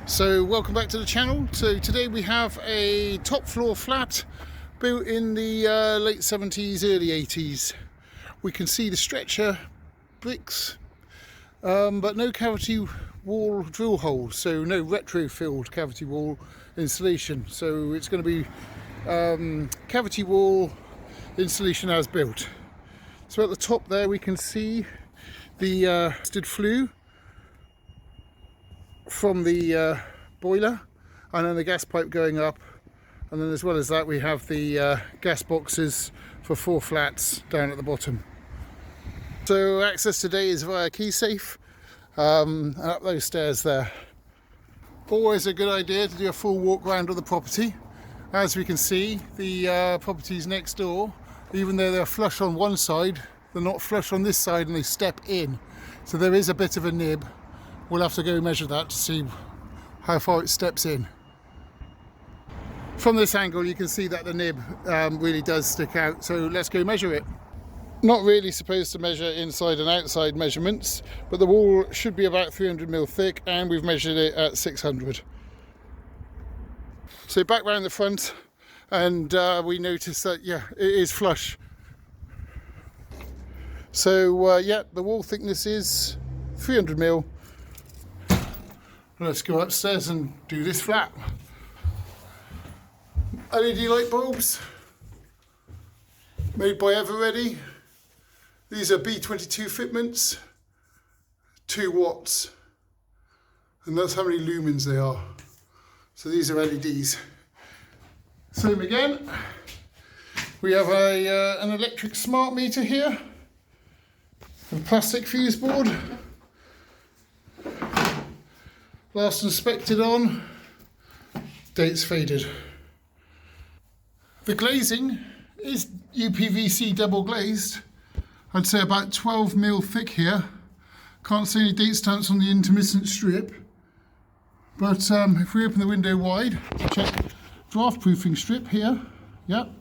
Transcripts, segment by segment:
So welcome back to the channel. So today we have a top floor flat built in the late 70s, early 80s. We can see the stretcher bricks, but no cavity wall drill holes, so no retro-filled cavity wall installation. So it's going to be cavity wall installation as built. So at the top there we can see the stood flue from the boiler, and then the gas pipe going up, and then as well as that we have the gas boxes for 4 flats down at the bottom. So access today is via key safe and up those stairs there. Always a good idea to do a full walk round of the property. As we can see, the properties next door, even though they're flush on one side, they're not flush on this side and they step in, so there is a bit of a nib. We'll have to go measure that to see how far it steps in. From this angle you can see that the nib really does stick out, so let's go measure it. Not really supposed to measure inside and outside measurements, but the wall should be about 300mm thick and we've measured it at 600. So back round the front, and we notice that yeah, it is flush. So yeah, the wall thickness is 300mm. Let's go upstairs and do this flat. LED light bulbs, made by Everready. These are B22 fitments, 2 watts, and that's how many lumens they are. So these are LEDs. Same again. We have an electric smart meter here, a plastic fuse board. Last inspected on, date's faded. The glazing is UPVC double glazed. I'd say about 12mm thick here. Can't see any date stamps on the intermittent strip. But if we open the window wide, check draft proofing strip here. Yep.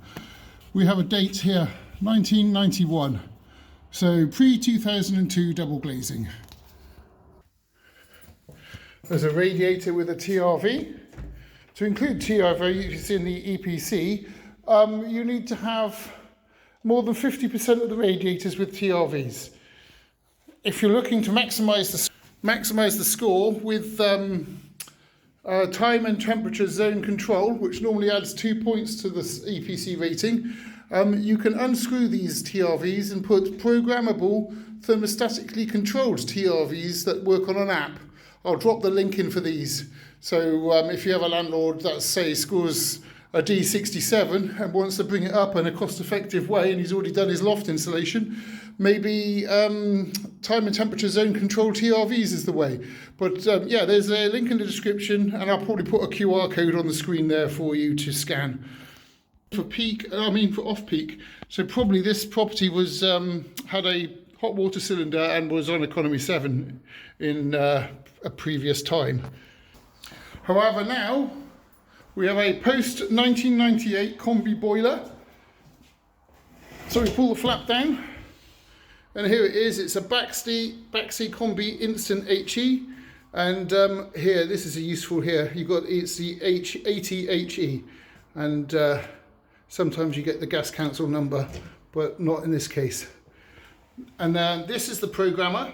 We have a date here, 1991. So pre-2002 double glazing. There's a radiator with a TRV. To include TRV in the EPC, you need to have more than 50% of the radiators with TRVs. If you're looking to maximise the score with time and temperature zone control, which normally adds 2 points to the EPC rating, you can unscrew these TRVs and put programmable thermostatically controlled TRVs that work on an app. I'll drop the link in for these. So if you have a landlord that, say, scores a D67 and wants to bring it up in a cost-effective way, and he's already done his loft installation, maybe time and temperature zone control TRVs is the way. But yeah, there's a link in the description, and I'll probably put a QR code on the screen there for you to scan. For off-peak, so probably this property was had a hot water cylinder and was on economy 7 in a previous time. However, now we have a post 1998 combi boiler. So we pull the flap down, and here it is. It's a Baxi Combi Instant HE, and here, this is a useful here. It's the H80HE, and sometimes you get the gas council number, but not in this case. And then this is the programmer.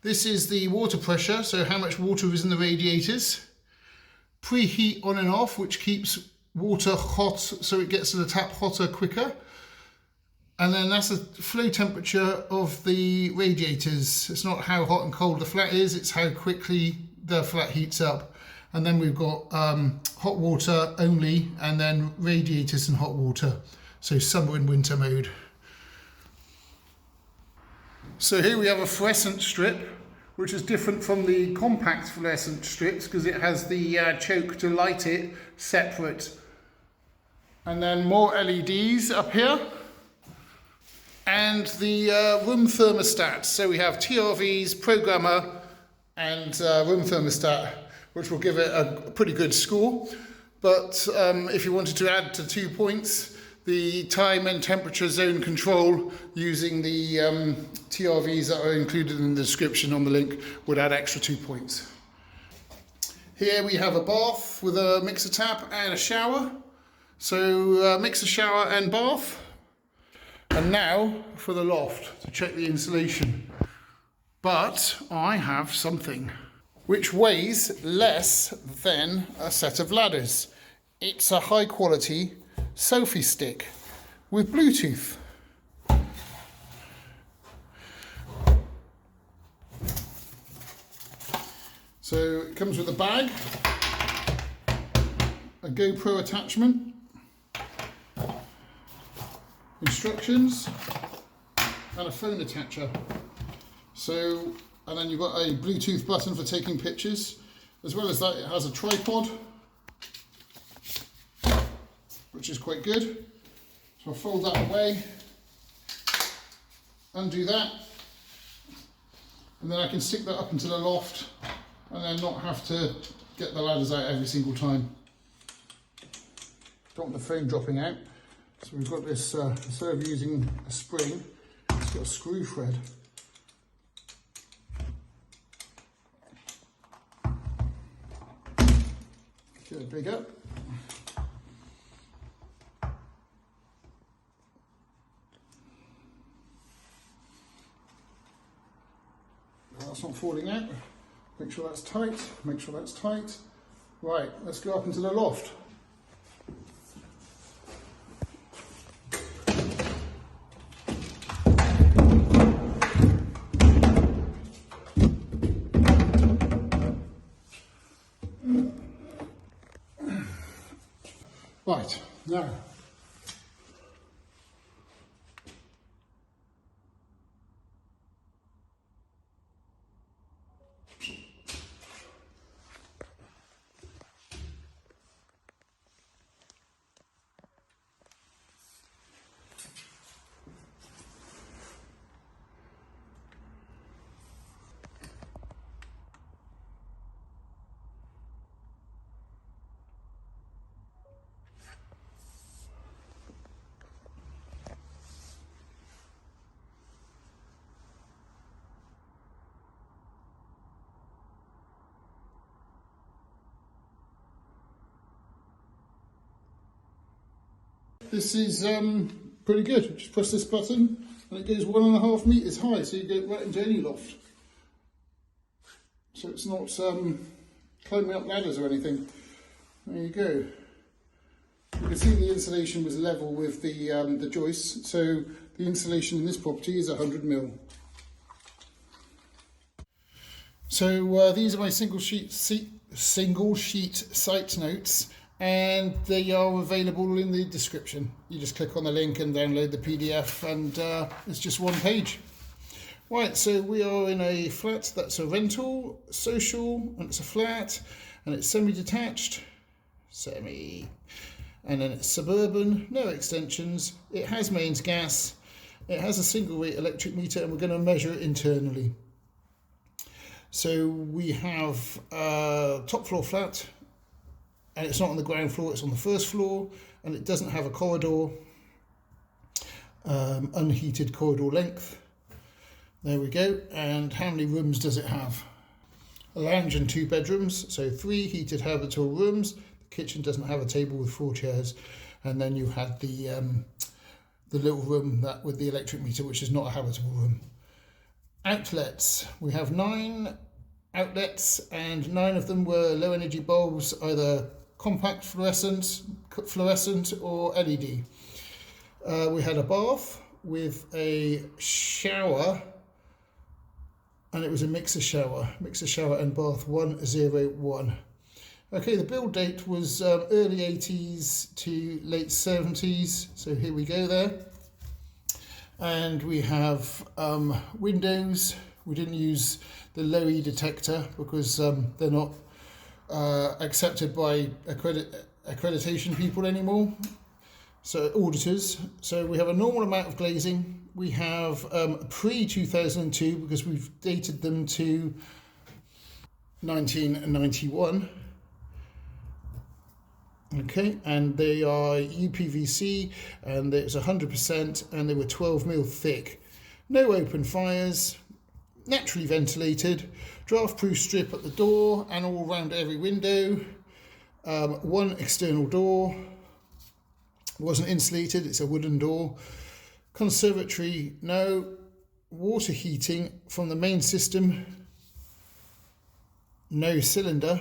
This is the water pressure, so how much water is in the radiators. Preheat on and off, which keeps water hot so it gets to the tap hotter quicker. And then that's the flow temperature of the radiators. It's not how hot and cold the flat is, it's how quickly the flat heats up. And then we've got hot water only, and then radiators and hot water. So summer and winter mode. So here we have a fluorescent strip, which is different from the compact fluorescent strips because it has the choke to light it separate. And then more LEDs up here. And the room thermostat. So we have TRVs, programmer, and room thermostat, which will give it a pretty good score. But if you wanted to add to 2 points, the time and temperature zone control using the TRVs that are included in the description on the link would add extra 2 points. Here we have a bath with a mixer tap and a shower. So mixer, shower and bath. And now for the loft to check the insulation. But I have something which weighs less than a set of ladders. It's a high quality Selfie Stick with Bluetooth. So it comes with a bag, a GoPro attachment, instructions, and a phone attacher. So, and then you've got a Bluetooth button for taking pictures. As well as that, it has a tripod, which is quite good. So I'll fold that away, undo that, and then I can stick that up into the loft and then not have to get the ladders out every single time. Don't want the frame dropping out. So we've got this, instead of using a spring, it's got a screw thread. Get it big up. That's not falling out. Make sure that's tight, make sure that's tight. Right, let's go up into the loft. Right, now. This is pretty good. Just press this button and it goes 1.5 meters high, so you go right into any loft. So it's not climbing up ladders or anything. There you go. You can see the insulation was level with the joists, so the insulation in this property is 100mm. So these are my single sheet site notes, and they are available in the description. You just click on the link and download the PDF, and it's just one page. Right, so we are in a flat that's a rental, social, and it's a flat, and it's semi-detached, and then it's suburban, no extensions. It has mains gas, it has a single rate electric meter, and we're going to measure it internally. So we have a top floor flat, and it's not on the ground floor, it's on the first floor, and it doesn't have a corridor, unheated corridor length. There we go. And how many rooms does it have? A lounge and 2 bedrooms, so 3 heated habitable rooms. The kitchen doesn't have a table with 4 chairs, and then you had the little room that with the electric meter, which is not a habitable room. Outlets, we have 9 outlets, and 9 of them were low energy bulbs, either compact fluorescent or LED. We had a bath with a shower, and it was a mixer shower and bath 101. Okay, the build date was early 80s to late 70s, so here we go there. And we have windows. We didn't use the low E detector because they're not accepted by accreditation people anymore, so auditors. So we have a normal amount of glazing. We have pre-2002 because we've dated them to 1991. Okay, and they are UPVC, and it's 100%, and they were 12mm thick. No open fires, naturally ventilated, draft-proof strip at the door and all around every window. One external door, wasn't insulated, it's a wooden door. Conservatory, no. Water heating from the main system, no cylinder.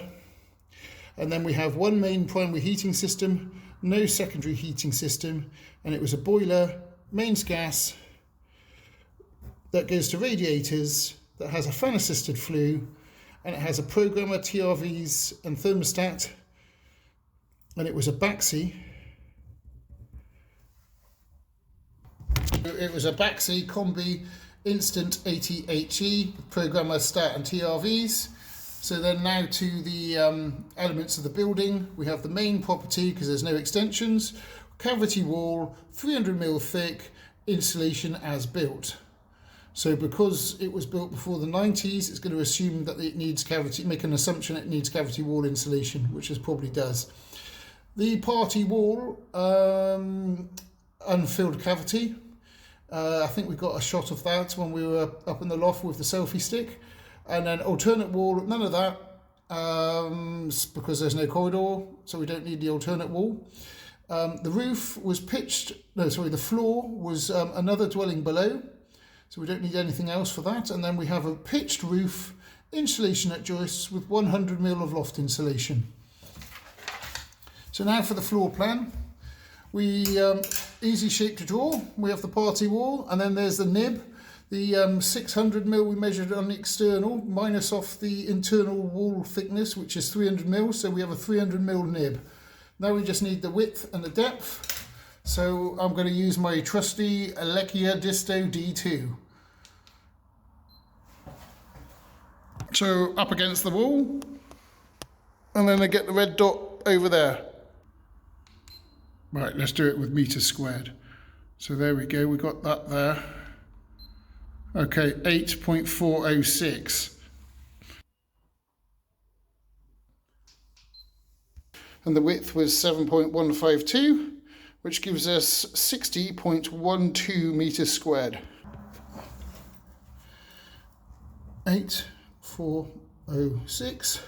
And then we have one main primary heating system, no secondary heating system, and it was a boiler, mains gas, that goes to radiators, that has a fan assisted flue, and it has a programmer, TRVs and thermostat, and it was a Baxi. It was a Baxi Combi Instant 80HE, programmer, stat and TRVs. So then now to the elements of the building. We have the main property, because there's no extensions, cavity wall, 300mm thick, insulation as built. So because it was built before the 90s, it's going to assume that it needs cavity, make an assumption it needs cavity wall insulation, which it probably does. The party wall, unfilled cavity. I think we got a shot of that when we were up in the loft with the selfie stick. And then alternate wall, none of that, because there's no corridor, so we don't need the alternate wall. The roof was pitched, the floor was another dwelling below, so we don't need anything else for that. And then we have a pitched roof, insulation at joists with 100mm of loft insulation. So now for the floor plan. We easy shape to draw. We have the party wall, and then there's the nib. The 600mm we measured on the external, minus off the internal wall thickness, which is 300mm, so we have a 300mm nib. Now we just need the width and the depth. So I'm going to use my trusty Alekia Disto D2. So up against the wall, and then I get the red dot over there. Right, let's do it with meters squared. So there we go, we got that there. Okay, 8.406. And the width was 7.152, which gives us 60.12 meters squared. 8.406,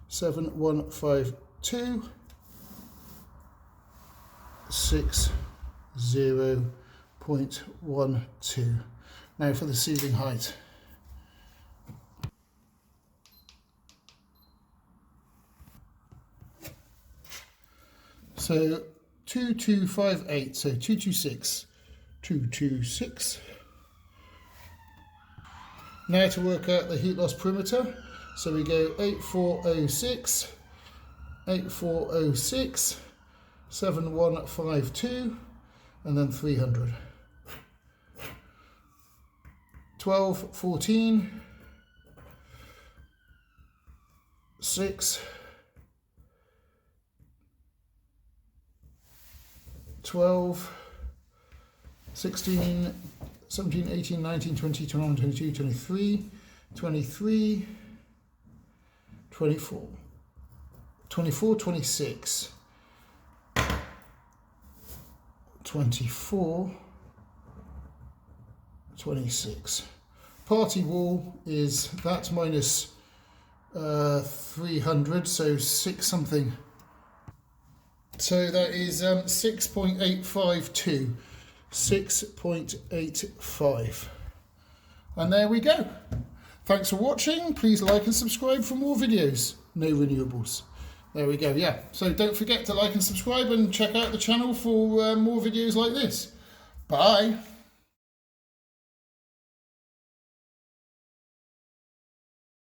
7.152, 60.12. Now for the ceiling height. So 2258, so 226, 226. Now to work out the heat loss perimeter. So we go 8406, 8406, 7152, and then 300. 12, 14, 6, 12, 16, 17, 18, 19, 20, 21, 22, 23, 23, 24, 24, 26, 24, 26. Party wall is that minus 300, so 6 something. So that is 6.852. 6.85. And there we go. Thanks for watching. Please like and subscribe for more videos. No renewables. There we go. Yeah. So don't forget to like and subscribe and check out the channel for more videos like this. Bye.